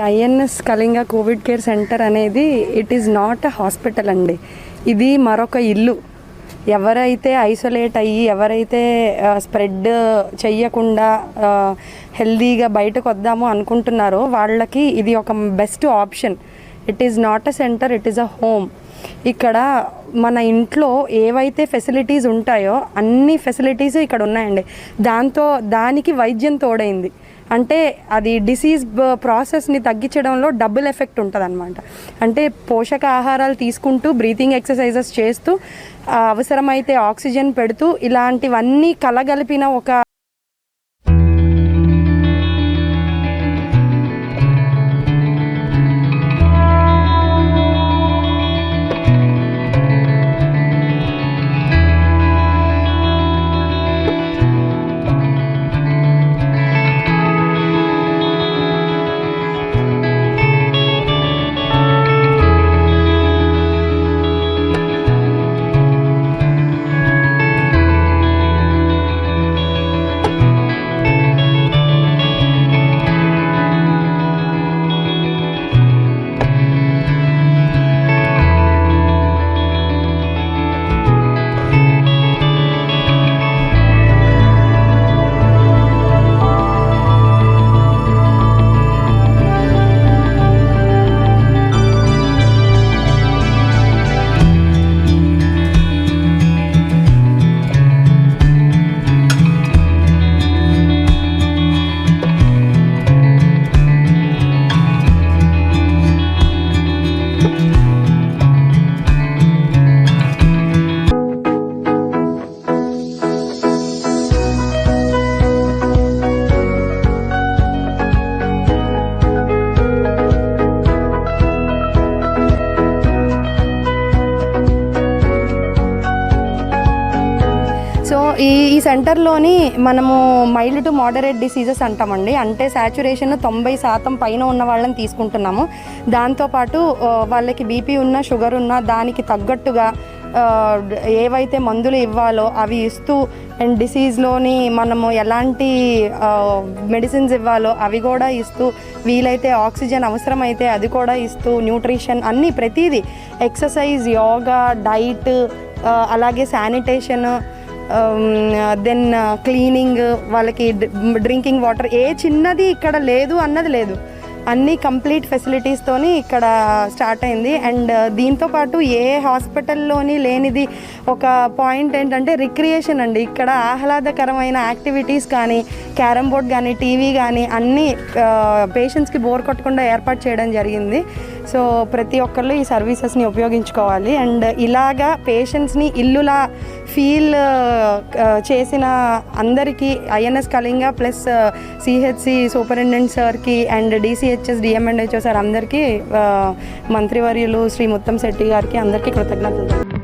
INS Kalinga covid care centre అనేది it is not a hospital అండి. ఇది మరొక ఇల్లు. ఎవరైతే ఐసోలేట్ అయ్యి ఎవరైతే స్ప్రెడ్ చెయ్యకుండా హెల్దీగా బయటకు వద్దాము అనుకుంటున్నారో వాళ్ళకి ఇది ఒక best option. It is not a centre, it is a home. ఇక్కడ మన ఇంట్లో ఏవైతే ఫెసిలిటీస్ ఉంటాయో అన్ని ఫెసిలిటీస్ ఇక్కడ ఉన్నాయండి. దానికి వైద్యం తోడైంది అంటే అది డిసీజ్ ప్రాసెస్ని తగ్గించడంలో డబుల్ ఎఫెక్ట్ ఉంటుంది అనమాట. అంటే పోషక ఆహారాలు తీసుకుంటూ బ్రీతింగ్ ఎక్సర్సైజెస్ చేస్తూ అవసరమైతే ఆక్సిజన్ పెడుతూ ఇలాంటివన్నీ కలగలిపిన ఒక ఈ సెంటర్లోని మనము మైల్డ్ టు మోడరేట్ డిసీజెస్ అంటామండి. అంటే సాచురేషన్ 90% పైన ఉన్న వాళ్ళని తీసుకుంటున్నాము. దాంతోపాటు వాళ్ళకి బీపీ ఉన్నా షుగర్ ఉన్నా దానికి తగ్గట్టుగా ఏవైతే మందులు ఇవ్వాలో అవి ఇస్తూ అండ్ డిసీజ్లోని మనము ఎలాంటి మెడిసిన్స్ ఇవ్వాలో అవి కూడా ఇస్తూ వీలైతే ఆక్సిజన్ అవసరమైతే అది కూడా ఇస్తూ న్యూట్రిషన్ అన్నీ ప్రతిదీ ఎక్సర్సైజ్, యోగా, డైట్, అలాగే శానిటేషన్, దెన్ క్లీనింగ్, వాళ్ళకి డ్రింకింగ్ వాటర్ ఏ చిన్నది ఇక్కడ లేదు అన్నది లేదు. అన్నీ కంప్లీట్ ఫెసిలిటీస్తోని ఇక్కడ స్టార్ట్ అయింది. అండ్ దీంతోపాటు ఏ హాస్పిటల్లోని లేనిది ఒక పాయింట్ ఏంటంటే రిక్రియేషన్ అండి. ఇక్కడ ఆహ్లాదకరమైన యాక్టివిటీస్ కానీ క్యారమ్ బోర్డ్ కానీ టీవీ కానీ అన్నీ పేషెంట్స్కి బోర్ కొట్టకుండా ఏర్పాటు చేయడం జరిగింది. సో ప్రతి ఒక్కళ్ళు ఈ సర్వీసెస్ని ఉపయోగించుకోవాలి. అండ్ ఇలాగా పేషెంట్స్ని ఇల్లులా ఫీల్ చేసిన అందరికీ INS Kalinga plus CHC superintendent సార్కి అండ్ డిసిహెచ్ఎస్ డిఎంఎండ్హెచ్ఓ సార్ అందరికీ మంత్రివర్యులు శ్రీ ముత్తంశెట్టి గారికి అందరికీ కృతజ్ఞతలు.